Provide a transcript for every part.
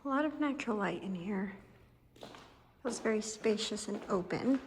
A lot of natural light in here. Feels very spacious and open.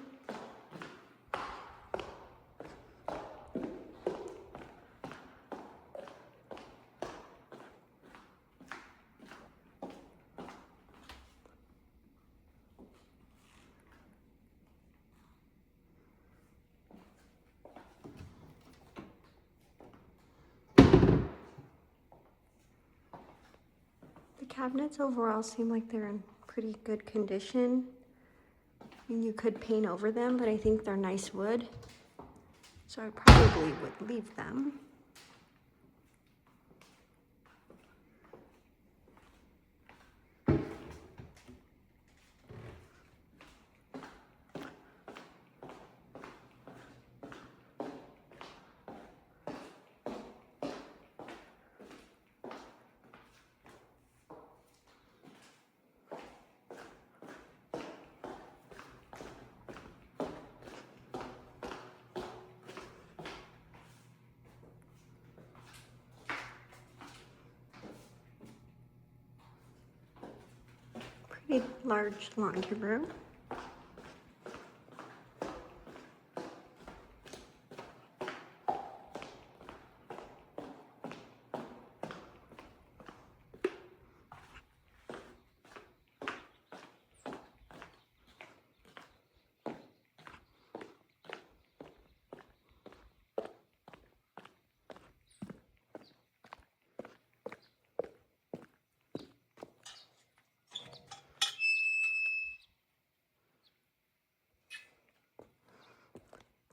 The cabinets overall seem like they're in pretty good condition. I mean, you could paint over them, but I think they're nice wood, so I probably would leave them. Pretty large laundry room.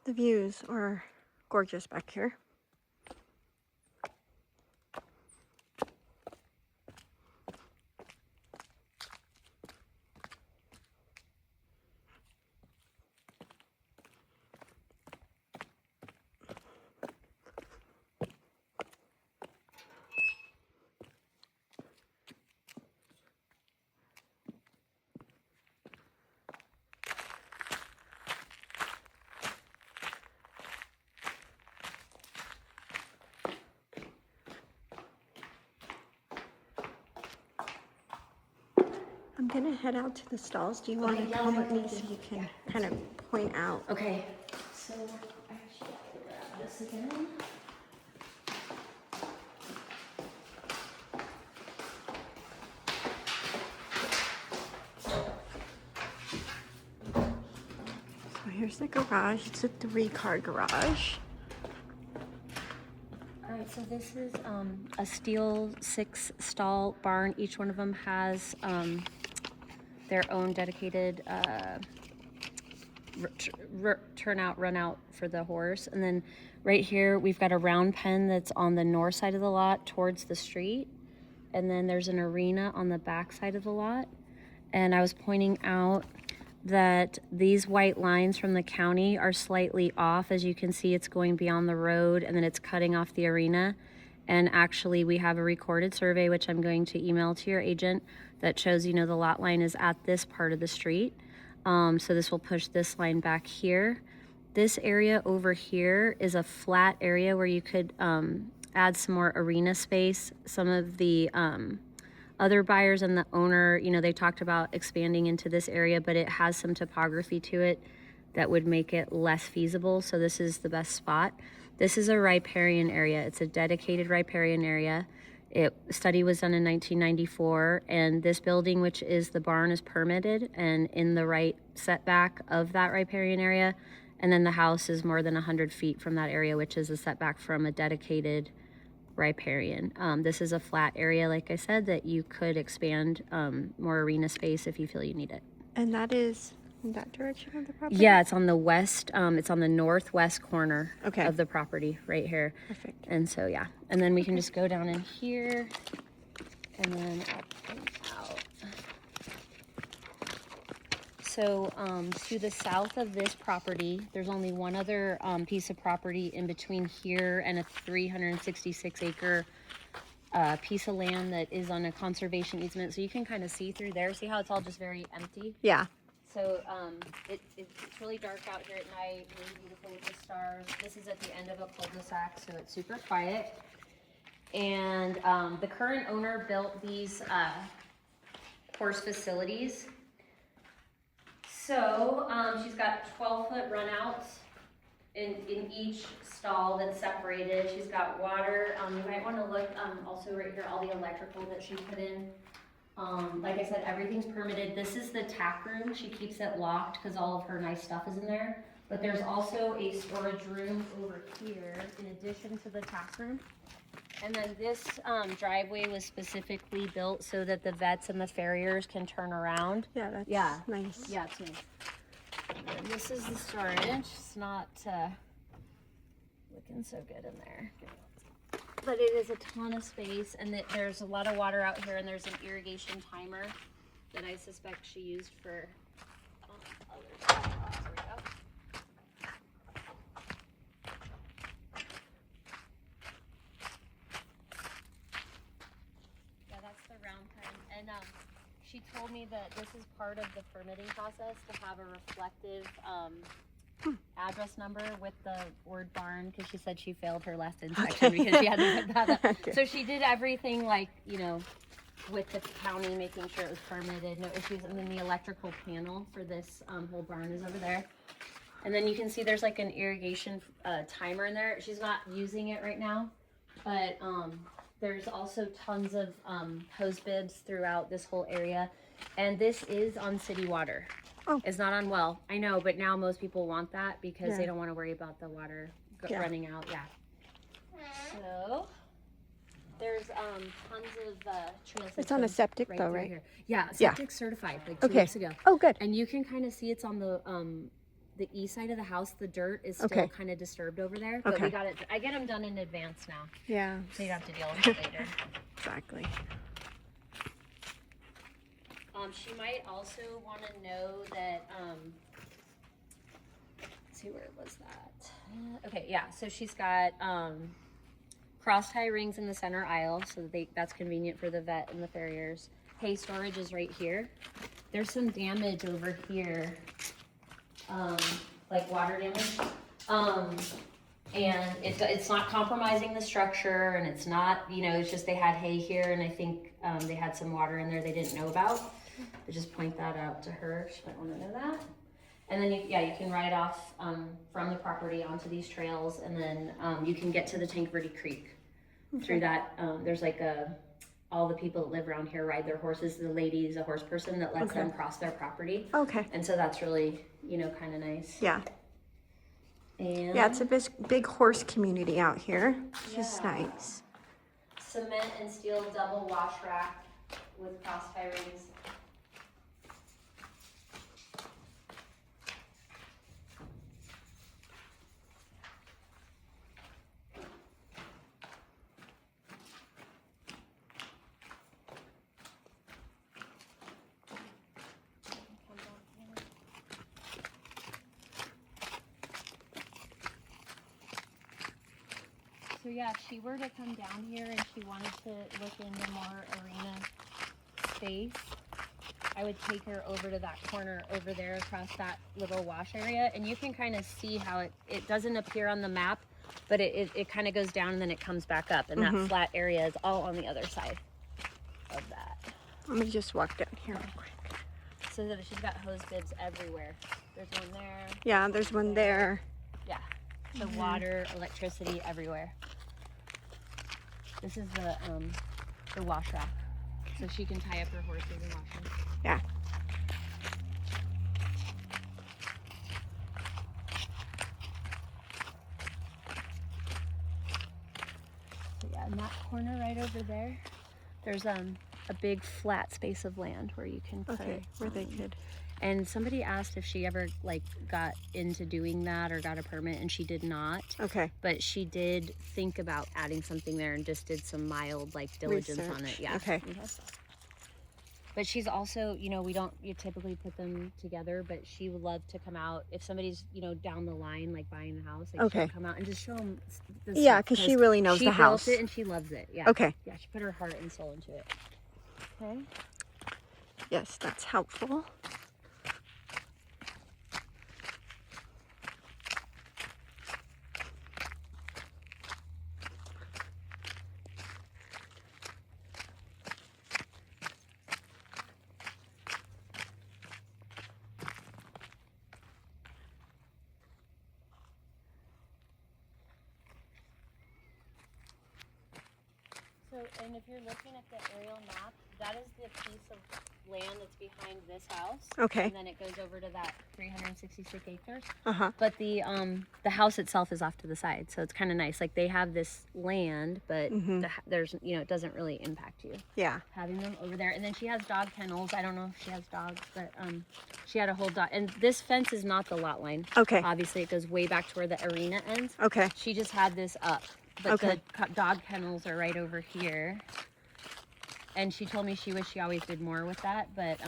The views are gorgeous back here. I'm gonna head out to the stalls. Do you want to come with me so you can kind of point out? Okay. So I should grab this again. So here's the garage. It's a 3-car garage. All right, so this is a steel 6-stall barn. Each one of them has their own dedicated turnout, run out for the horse. And then right here, we've got a round pen that's on the north side of the lot towards the street. And then there's an arena on the back side of the lot. And I was pointing out that these white lines from the county are slightly off. As you can see, it's going beyond the road and then it's cutting off the arena. And actually we have a recorded survey, which I'm going to email to your agent, that shows, you know, the lot line is at this part of the street. So this will push this line back here. This area over here is a flat area where you could add some more arena space. Some of the other buyers and the owner, you know, they talked about expanding into this area, but it has some topography to it that would make it less feasible. So this is the best spot. This is a riparian area. It's a dedicated riparian area. Study was done in 1994, and this building, which is the barn, is permitted and in the right setback of that riparian area. And then the house is more than 100 feet from that area, which is a setback from a dedicated riparian. This is a flat area, like I said, that you could expand more arena space if you feel you need it. And that is in that direction of the property? Yeah, it's on the west, it's on the northwest corner of the property right here. Perfect. And so, yeah. And then we can just go down in here and then up and out. So to the south of this property, there's only one other piece of property in between here and a 366-acre piece of land that is on a conservation easement. So you can kind of see through there. See how it's all just very empty? Yeah. So it's really dark out here at night, really beautiful with the stars. This is at the end of a cul-de-sac, so it's super quiet. And the current owner built these horse facilities. So she's got 12-foot runouts in each stall that's separated. She's got water. You might want to look also right here, all the electrical that she put in. Like I said, everything's permitted. This is the tack room. She keeps it locked because all of her nice stuff is in there. But there's also a storage room over here in addition to the tack room. And then this driveway was specifically built so that the vets and the farriers can turn around. Yeah, that's nice. Yeah, it's nice. And this is the storage. It's not looking so good in there. But it is a ton of space, and there's a lot of water out here, and there's an irrigation timer that I suspect she used for other stuff. There we go. Yeah, that's the round pen. And she told me that this is part of the permitting process to have a reflective address number with the word barn, because she said she failed her last inspection because she hadn't put that up. Okay. So she did everything like, you know, with the county, making sure it was permitted, no issues. And then the electrical panel for this whole barn is over there. And then you can see there's like an irrigation timer in there. She's not using it right now, but there's also tons of hose bibs throughout this whole area. And this is on city water. Oh. It's not on well. I know, but now most people want that because they don't want to worry about the water running out. Yeah. So there's tons of trails. It's on a septic though, right? Here. Yeah, septic certified like 2 weeks ago. Oh, good. And you can kind of see it's on the east side of the house. The dirt is still kind of disturbed over there, but we got it. I get them done in advance now. Yeah. So you don't have to deal with it later. Exactly. She might also want to know that, let's see, where was that? Okay, yeah, so she's got cross tie rings in the center aisle, so that's convenient for the vet and the farriers. Hay storage is right here. There's some damage over here, like water damage. And it's not compromising the structure, and it's not, you know, it's just they had hay here, and I think they had some water in there they didn't know about. I just point that out to her. She might want to know that. And then, you can ride off from the property onto these trails, and then you can get to the Tank Verde Creek through that. There's like all the people that live around here ride their horses. The lady's a horse person that lets them cross their property. Okay. And so that's really, you know, kind of nice. Yeah. And yeah, it's a big horse community out here, which is nice. Cement and steel double wash rack with cross tie rings. So yeah, if she were to come down here and she wanted to look into more arena space, I would take her over to that corner over there across that little wash area, and you can kind of see how it doesn't appear on the map, but it kind of goes down and then it comes back up, and that flat area is all on the other side of that. Let me just walk down here real quick. So that she's got hose bibs everywhere. There's one there. Yeah, there's one there. Yeah. The water, electricity, everywhere. This is the wash rack, so she can tie up her horses and wash them. Yeah. So yeah, in that corner right over there, there's a big flat space of land where you can put where they could. And somebody asked if she ever like got into doing that or got a permit, and she did not. Okay. But she did think about adding something there and just did some mild like diligence on it. Yeah. Okay. But she's also, you know, you typically put them together, but she would love to come out if somebody's, you know, down the line, like buying the house, like she would come out and just show them the Yeah, stuff, because she really knows the house. She built it and she loves it. Yeah. Okay. Yeah, she put her heart and soul into it. Okay. Yes, that's helpful. and if you're looking at the aerial map, that is the piece of land that's behind this house. Okay. And then it goes over to that 366 acres. Uh-huh. But the house itself is off to the side, so it's kind of nice. Like they have this land, but there's it doesn't really impact you. Yeah. Having them over there, and then she has dog kennels. I don't know if she has dogs, but she had a whole dog. And this fence is not the lot line. Okay. Obviously, it goes way back to where the arena ends. Okay. She just had this up, but the dog kennels are right over here. And she told me she wished she always did more with that, but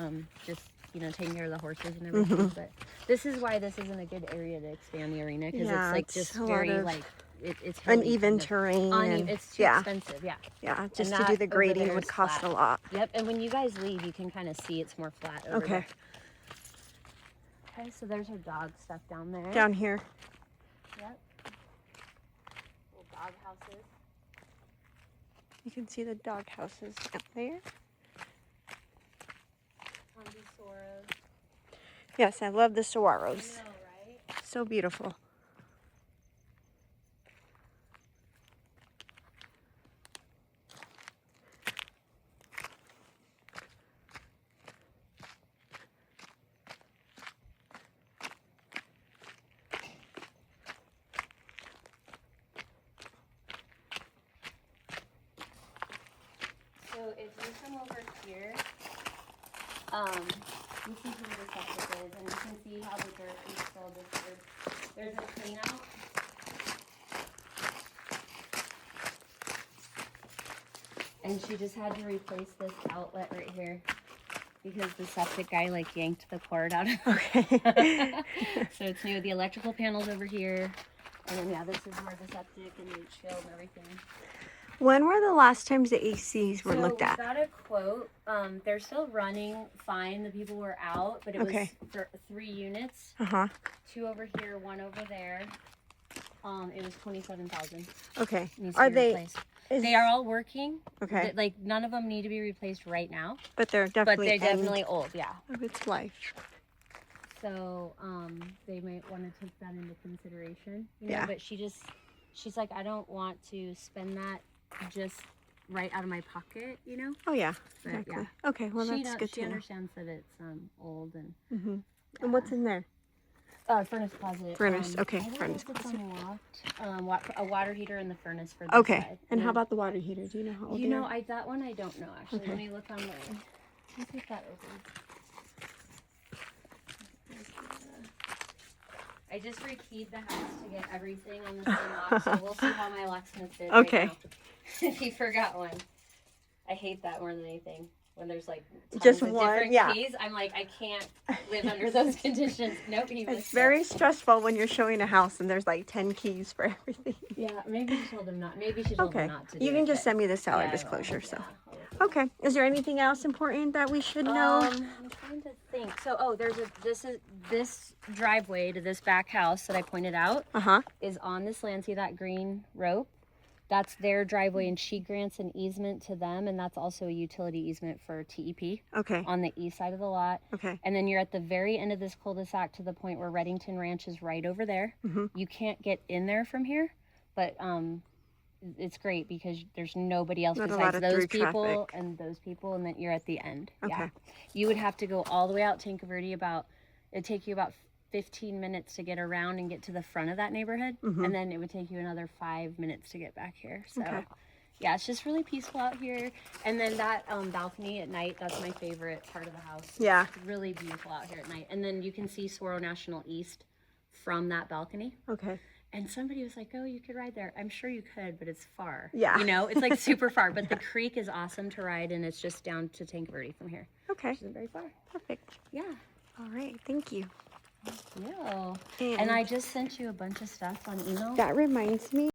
just taking care of the horses and everything. But this is why this isn't a good area to expand the arena, because it's like just very like it's uneven terrain. And, it's too expensive. Yeah. Yeah. Just to do the grading would cost a lot. Yep. And when you guys leave, you can kind of see it's more flat over there. Okay. So there's her dog stuff down there. Down here. Yep. Little dog houses. You can see the dog houses out there. Yes, I love the saguaros. I know, right? So beautiful. So if you come over here, you can see where the septic is, and you can see how the dirt is still disturbed. There's a clean out. And she just had to replace this outlet right here because the septic guy like yanked the cord out of it. Okay. So it's new. The electrical panel's over here. And then this is where the septic and the leach field and everything. When were the last times the ACs were looked at? So we got a quote. They're still running fine. The people were out, but it was for 3 units. 2 over here, 1 over there. It was $27,000. Okay. Are they? They are all working. Okay. Like none of them need to be replaced right now. But they're definitely old. Yeah. Of its life. So they might want to take that into consideration. Yeah. But she's like, I don't want to spend that just right out of my pocket, Oh yeah, but, exactly. Okay, well that's good to know. She understands that it's old and. And what's in there? Furnace closet. Furnace. Okay, I don't furnace know if it's closet. unlocked. A water heater in the furnace for this side. And how about the water heater? Do you know how old they are? That one I don't know actually. Let me look online. Let me see if that opens. I just rekeyed the house to get everything on the same lock, so we'll see how my lock's gonna fit. Okay. Right now. If he forgot one, I hate that more than anything. When there's like tons just of one, different keys, I'm like, I can't live under those conditions. Nope, he It's very stressful when you're showing a house and there's like 10 keys for everything. Yeah, maybe she told him not. Maybe she told him not to. You can just send me the seller disclosure. So. Okay. Is there anything else important that we should know? I'm trying to think. So, this driveway to this back house that I pointed out is on this land. See that green rope? That's their driveway, and she grants an easement to them, and that's also a utility easement for TEP. Okay. On the east side of the lot. Okay. And then you're at the very end of this cul-de-sac to the point where Reddington Ranch is right over there. You can't get in there from here, but it's great because there's nobody else besides those people and those people, and then you're at the end. Okay. Yeah. You would have to go all the way out Tanque Verde. It'd take you about 15 minutes to get around and get to the front of that neighborhood, and then it would take you another 5 minutes to get back here. So yeah, it's just really peaceful out here. And then that balcony at night, that's my favorite part of the house. Yeah. It's really beautiful out here at night. And then you can see Saguaro National East from that balcony. Okay. And somebody was like, oh, you could ride there. I'm sure you could, but it's far. Yeah. It's like super far. But the creek is awesome to ride, and it's just down to Tanque Verde from here. Okay. Which isn't very far. Perfect. Yeah. All right. Thank you. Yeah. And I just sent you a bunch of stuff on email. That reminds me.